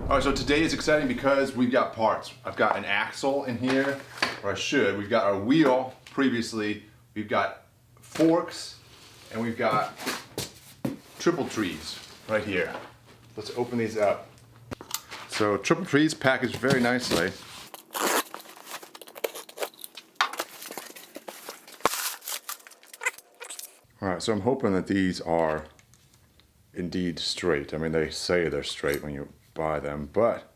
Alright, so today is exciting because we've got parts. I've got an axle in here, or I should. We've got our wheel previously. We've got forks, and we've got triple trees right here. Let's open these up. So triple trees packaged very nicely. Alright, so I'm hoping that these are indeed straight. I mean, they say they're straight when you buy them, but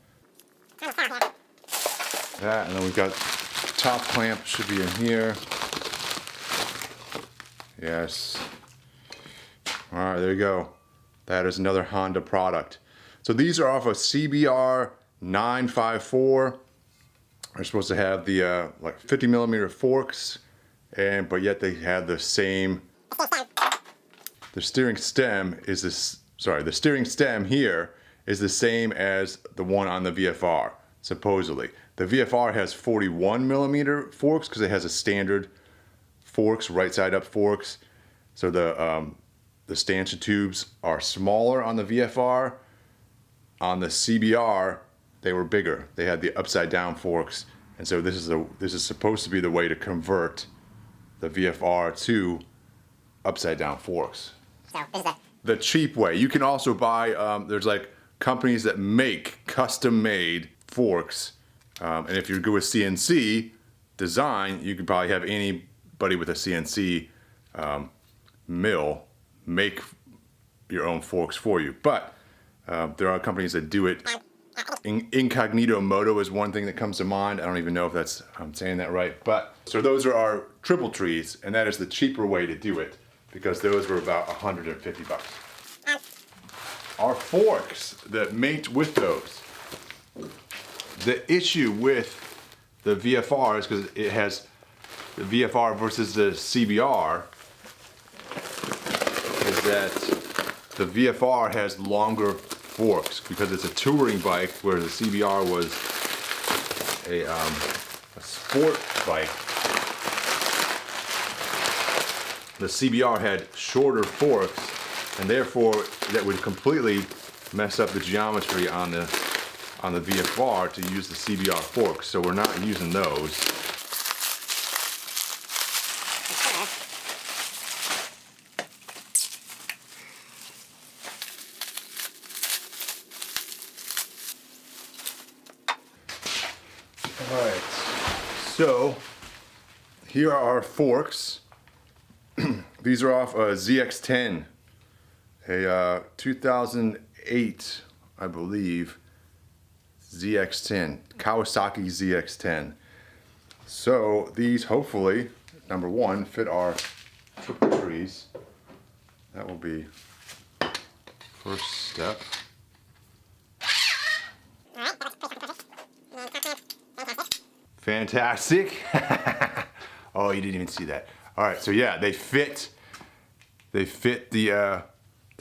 that, and then we've got top clamp should be in here. Yes. Alright, there you go. That is another Honda product. So these are off a CBR 954. They're supposed to have the like 50 millimeter forks, but yet they have the same. The steering stem is this. Sorry, the steering stem here is the same as the one on the VFR, supposedly. The VFR has 41 millimeter forks because it has a standard forks, right side up forks. So the stanchion tubes are smaller on the VFR. On the CBR, they were bigger. They had the upside down forks, and so this is supposed to be the way to convert the VFR to upside down forks. So this is the cheap way. You can also buy, there's like companies that make custom made forks. And if you're good with CNC design, you could probably have anybody with a CNC mill make your own forks for you. But there are companies that do it. Incognito moto is one thing that comes to mind. I don't even know if I'm saying that right. But so those are our triple trees, and that is the cheaper way to do it, because those were about 150 bucks. Our forks that mate with those. The issue with the VFR is because it has the VFR versus the CBR is that the VFR has longer forks because it's a touring bike, where the CBR was a sport bike. The CBR had shorter forks, and therefore that would completely mess up the geometry on the VFR to use the CBR forks. So we're not using those. All right. So here are our forks. These are off a ZX10, a 2008, I believe, ZX10, Kawasaki ZX10. So these hopefully, number one, fit our triple trees. That will be first step. Fantastic. Oh, you didn't even see that. All right, so yeah, they fit the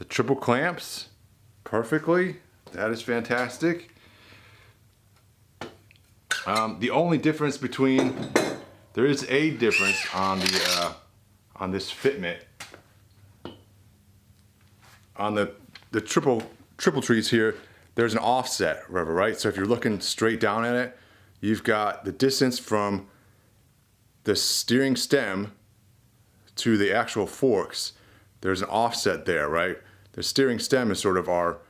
triple clamps perfectly. That is fantastic. The only difference there is a difference on this fitment. On the triple trees here, there's an offset, right? So if you're looking straight down at it, you've got the distance from the steering stem to the actual forks. There's an offset there, right? The steering stem is sort of our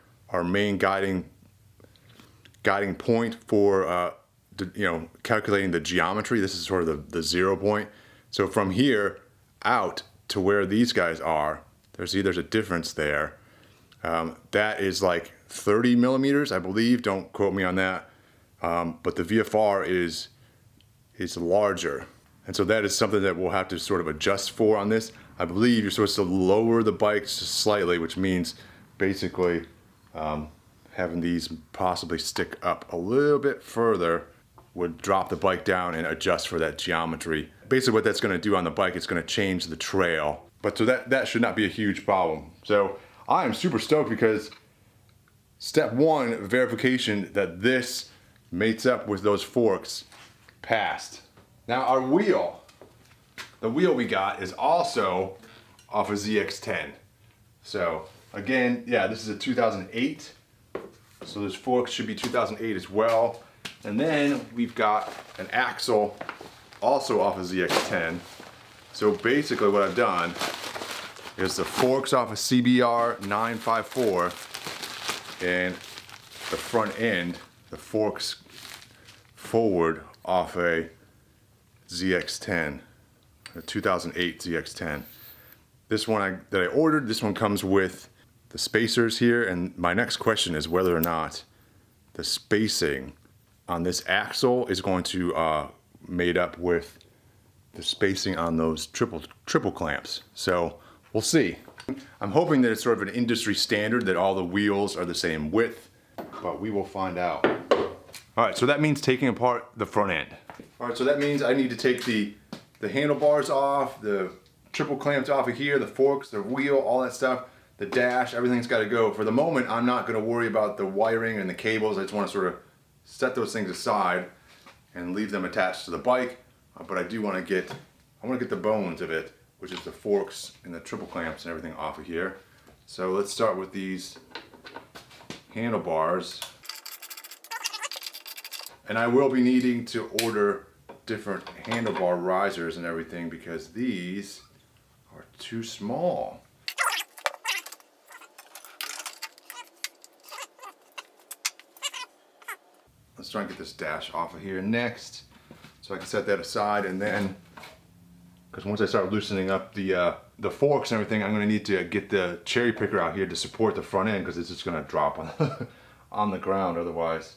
main guiding point for calculating the geometry. This is sort of the 0 point. So from here out to where these guys are, there's a difference there. That is like 30 millimeters, I believe. Don't quote me on that. But the VFR is larger. And so that is something that we'll have to sort of adjust for on this. I believe you're supposed to lower the bikes slightly, which means basically having these possibly stick up a little bit further would drop the bike down and adjust for that geometry. Basically what that's going to do on the bike, it's going to change the trail. But so that should not be a huge problem. So I am super stoked because step one, verification that this mates up with those forks, passed. Now our wheel, the wheel we got is also off a ZX10. So again, yeah, this is a 2008. So those forks should be 2008 as well. And then we've got an axle also off of ZX10. So basically what I've done is the forks off of CBR 954 and the front end, the forks forward off a ZX10, a 2008 ZX10. This one that I ordered, this one comes with the spacers here, and my next question is whether or not the spacing on this axle is going to made up with the spacing on those triple clamps. So we'll see. I'm hoping that it's sort of an industry standard that all the wheels are the same width, but we will find out. All right, so that means taking apart the front end. All right, so that means I need to take the handlebars off, the triple clamps off of here, the forks, the wheel, all that stuff, the dash, everything's got to go. For the moment, I'm not going to worry about the wiring and the cables. I just want to sort of set those things aside and leave them attached to the bike. But I do want to get the bones of it, which is the forks and the triple clamps and everything off of here. So let's start with these handlebars. And I will be needing to order different handlebar risers and everything because these are too small. Let's try and get this dash off of here next, so I can set that aside. And then, because once I start loosening up the forks and everything, I'm going to need to get the cherry picker out here to support the front end because it's just going to drop on, on the ground otherwise.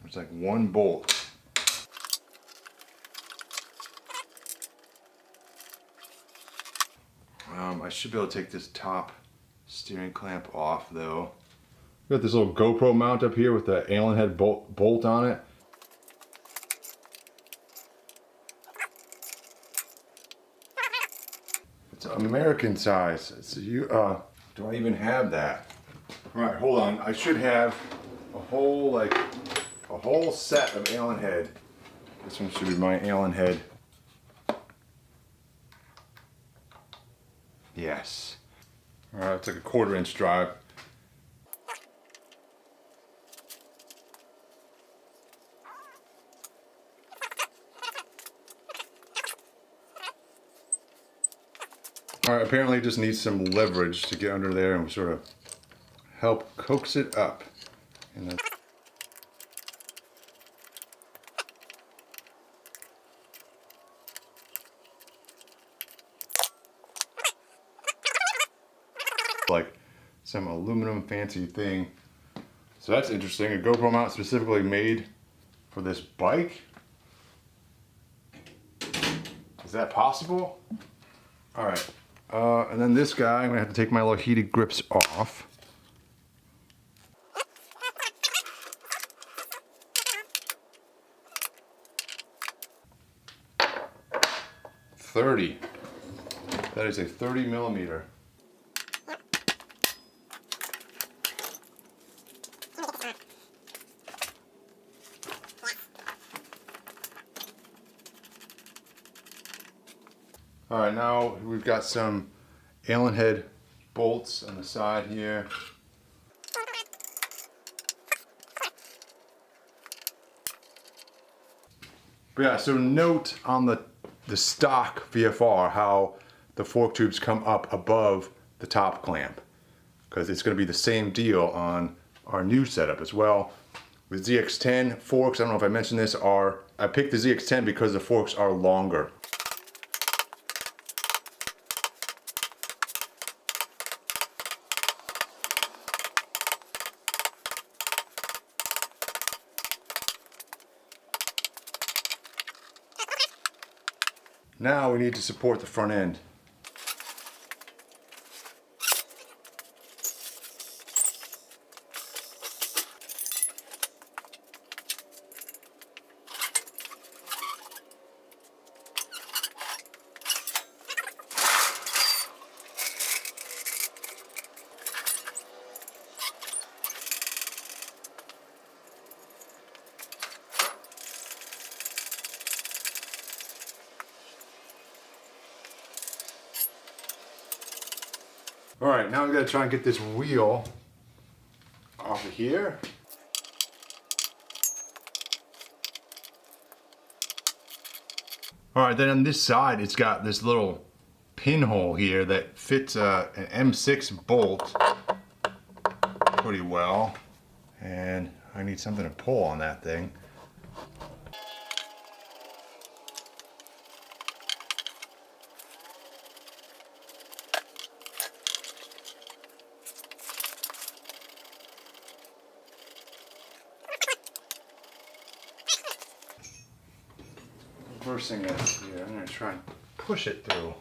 There's like one bolt. I should be able to take this top steering clamp off though. Got this little GoPro mount up here with the Allen head bolt on it. It's American size. So do I even have that? All right, hold on. I should have a whole set of Allen head. This one should be my Allen head. Yes. All right, it's like a 1/4 inch drive. All right, apparently it just needs some leverage to get under there and sort of help coax it up. And then like some aluminum fancy thing. So that's interesting. A GoPro mount specifically made for this bike. Is that possible? All right. And then this guy, I'm gonna have to take my little heated grips off. .30. That is a 30 millimeter. All right, now we've got some Allen head bolts on the side here. But yeah, so note on the stock VFR how the fork tubes come up above the top clamp, because it's going to be the same deal on our new setup as well. With ZX10 forks, I don't know if I mentioned this, I picked the ZX10 because the forks are longer. Now we need to support the front end. All right, now we gotta try and get this wheel off of here. All right, then on this side, it's got this little pinhole here that fits an M6 bolt pretty well. And I need something to pull on that thing. Reversing this here, I'm going to try and push it through.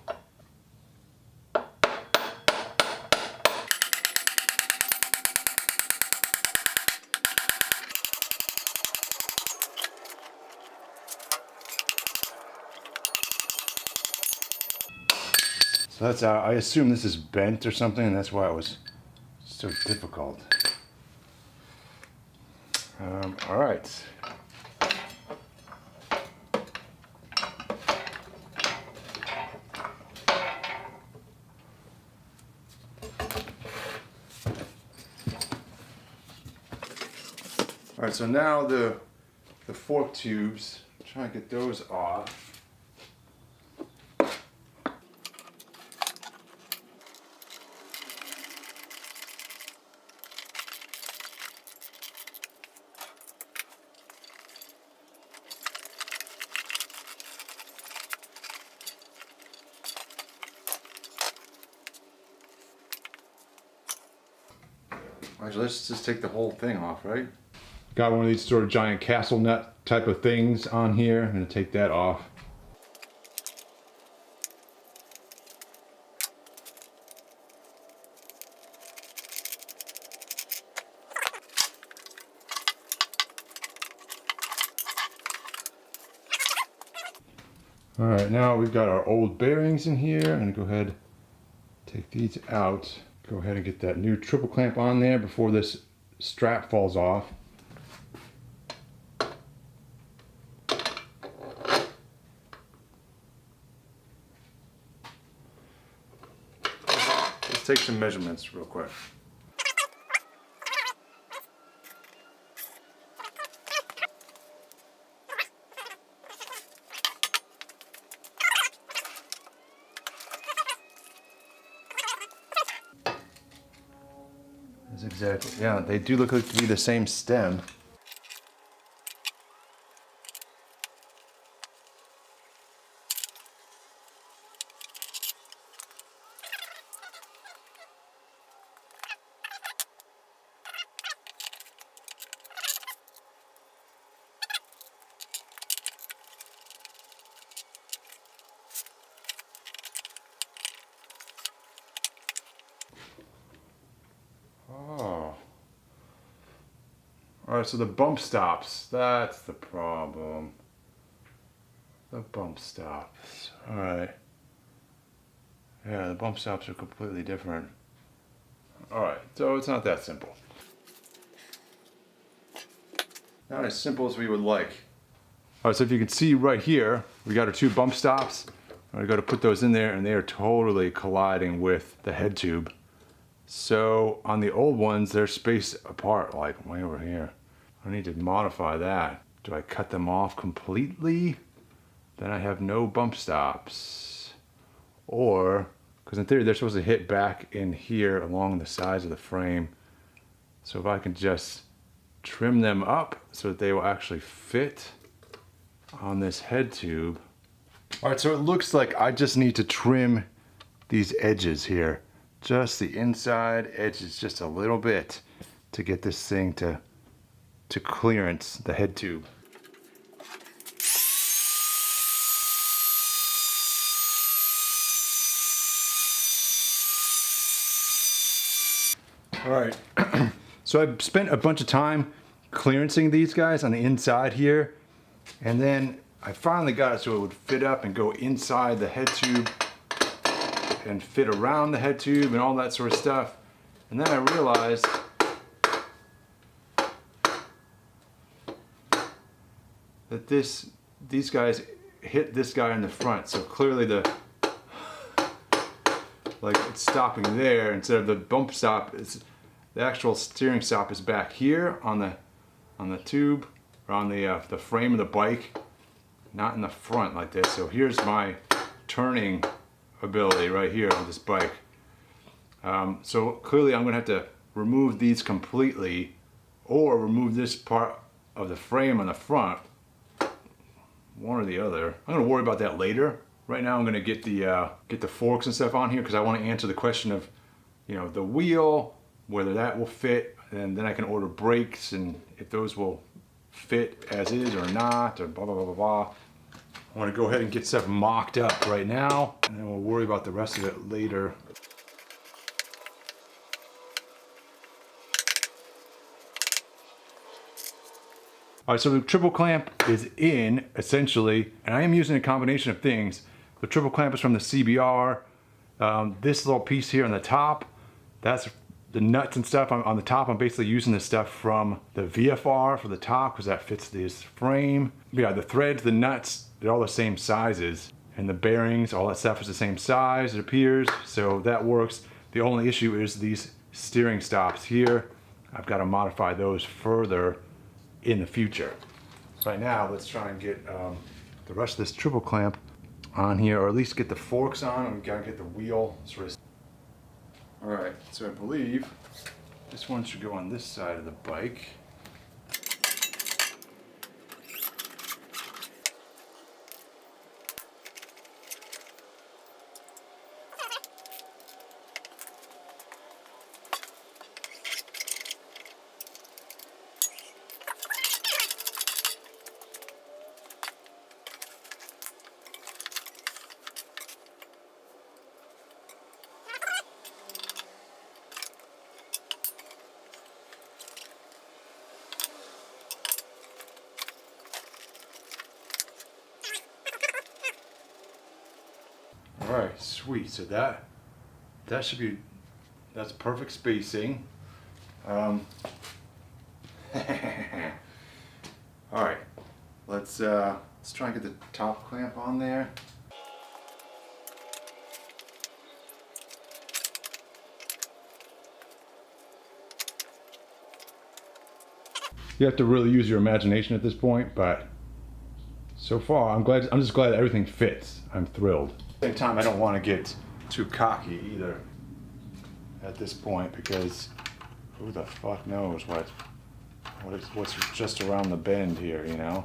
So that's I assume this is bent or something, and that's why it was so difficult. All right. All right, so now the fork tubes, try and get those off. Actually, let's just take the whole thing off, right? Got one of these sort of giant castle nut type of things on here. I'm going to take that off. All right, now we've got our old bearings in here. I'm going to go ahead, take these out. Go ahead and get that new triple clamp on there before this strap falls off. Let's take some measurements real quick. That's exactly, yeah, they do look like to be the same stem. Oh. Alright, so the bump stops. That's the problem. The bump stops. Alright. Yeah, the bump stops are completely different. Alright, so it's not that simple. Not as simple as we would like. Alright, so if you can see right here, we got our two bump stops. I got to put those in there and they are totally colliding with the head tube. So on the old ones, they're spaced apart, like way over here. I need to modify that. Do I cut them off completely? Then I have no bump stops. Or, because in theory they're supposed to hit back in here along the sides of the frame. So if I can just trim them up so that they will actually fit on this head tube. All right, so it looks like I just need to trim these edges here. Just the inside edges just a little bit to get this thing to clearance the head tube. All right, so I've spent a bunch of time clearancing these guys on the inside here, and then I finally got it so it would fit up and go inside the head tube and fit around the head tube and all that sort of stuff. And then I realized that these guys hit this guy in the front, so clearly like it's stopping there instead of the bump stop. The actual steering stop is back here on the tube, or on the frame of the bike, not in the front like this. So here's my turning ability right here on this bike. So clearly I'm gonna have to remove these completely, or remove this part of the frame on the front, one or the other. I'm gonna worry about that later. Right now I'm gonna get the forks and stuff on here because I want to answer the question of, you know, the wheel, whether that will fit, and then I can order brakes and if those will fit as is or not, or blah blah blah blah blah. I want to go ahead and get stuff mocked up right now, and then we'll worry about the rest of it later. All right, so the triple clamp is in, essentially, and I am using a combination of things. The triple clamp is from the CBR. This little piece here on the top, that's the nuts and stuff. On the top, I'm basically using this stuff from the VFR for the top because that fits this frame. Yeah, the threads, the nuts, they're all the same sizes. And the bearings, all that stuff is the same size, it appears. So that works. The only issue is these steering stops here. I've got to modify those further in the future. Right now, let's try and get the rest of this triple clamp on here, or at least get the forks on, and we gotta get the wheel sort of. All right, so I believe this one should go on this side of the bike. All right, sweet. So that should be, that's perfect spacing. All right, let's try and get the top clamp on there. You have to really use your imagination at this point, but so far I'm just glad that everything fits. I'm thrilled. At the same time, I don't want to get too cocky either at this point, because who the fuck knows what's just around the bend here, you know?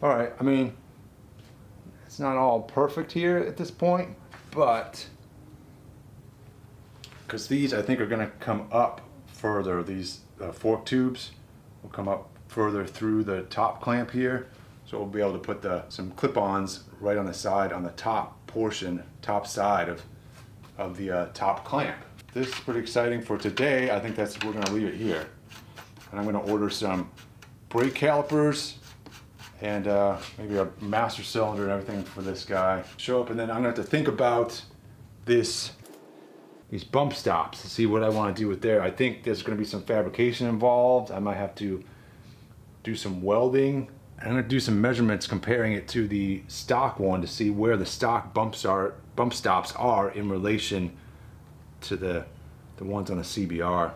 All right, I mean, it's not all perfect here at this point, but because these I think are going to come up further. These fork tubes will come up further through the top clamp here, so we'll be able to put some clip-ons right on the side, on the top portion, top side of the top clamp. This is pretty exciting for today. I think we're going to leave it here, and I'm going to order some brake calipers and maybe a master cylinder and everything for this guy. Show up, and then I'm going to have to think about these bump stops to see what I want to do with there. I think there's going to be some fabrication involved. I might have to do some welding. I'm going to do some measurements comparing it to the stock one to see where the stock bump stops are in relation to the ones on the CBR,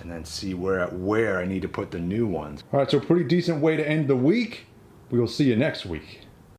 and then see where I need to put the new ones. All right, so pretty decent way to end the week. We will see you next week.